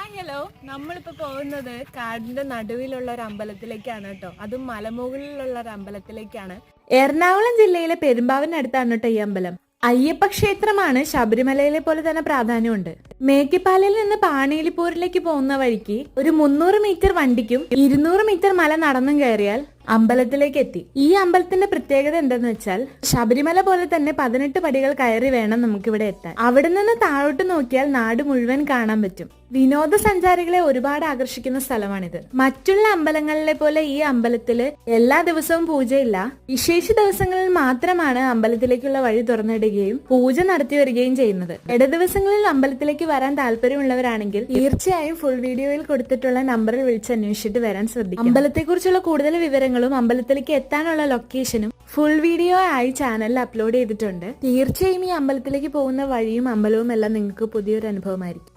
Hi hello, നമ്മളിപ്പോ പോകുന്നത് കാടിന്റെ നടുവിലുള്ള ഒരു അമ്പലത്തിലേക്കാണ് കേട്ടോ. അതും മലമുകളിലുള്ള ഒരു അമ്പലത്തിലേക്കാണ്. എറണാകുളം ജില്ലയിലെ പെരുമ്പാവിനടുത്താണ് കേട്ടോ ഈ അമ്പലം. അയ്യപ്പ ക്ഷേത്രമാണ്. ശബരിമലയിലെ പോലെ തന്നെ പ്രാധാന്യമുണ്ട്. മേക്കിപ്പാലയിൽ നിന്ന് പാണിയിലിപ്പൂരിലേക്ക് പോകുന്ന വഴിക്ക് ഒരു 300 മീറ്റർ വണ്ടിക്കും 200 മീറ്റർ മല നടന്നും കയറിയാൽ അമ്പലത്തിലേക്ക് എത്തി. ഈ അമ്പലത്തിന്റെ പ്രത്യേകത എന്തെന്ന് വെച്ചാൽ ശബരിമല പോലെ തന്നെ 18 പടികൾ കയറി വേണം നമുക്കിവിടെ എത്താൻ. അവിടെ നിന്ന് താഴോട്ട് നോക്കിയാൽ നാട് മുഴുവൻ കാണാൻ പറ്റും. വിനോദസഞ്ചാരികളെ ഒരുപാട് ആകർഷിക്കുന്ന സ്ഥലമാണിത്. മറ്റുള്ള അമ്പലങ്ങളിലെ പോലെ ഈ അമ്പലത്തില് എല്ലാ ദിവസവും പൂജയില്ല. വിശേഷ ദിവസങ്ങളിൽ മാത്രമാണ് അമ്പലത്തിലേക്കുള്ള വഴി തുറന്നിടുകയും പൂജ നടത്തി വരികയും ചെയ്യുന്നത്. ഇട ദിവസങ്ങളിൽ അമ്പലത്തിലേക്ക് വരാൻ താല്പര്യമുള്ളവരാണെങ്കിൽ തീർച്ചയായും ഫുൾ വീഡിയോയിൽ കൊടുത്തിട്ടുള്ള നമ്പറിൽ വിളിച്ച് അന്വേഷിച്ചിട്ട് വരാൻ ശ്രദ്ധിക്കും. അമ്പലത്തെക്കുറിച്ചുള്ള കൂടുതൽ വിവരങ്ങളും അമ്പലത്തിലേക്ക് എത്താനുള്ള ലൊക്കേഷനും ഫുൾ വീഡിയോ ആയി ചാനലിൽ അപ്ലോഡ് ചെയ്തിട്ടുണ്ട്. തീർച്ചയായും ഈ അമ്പലത്തിലേക്ക് പോകുന്ന വഴിയും അമ്പലവും എല്ലാം നിങ്ങൾക്ക് പുതിയൊരു അനുഭവമായിരിക്കും.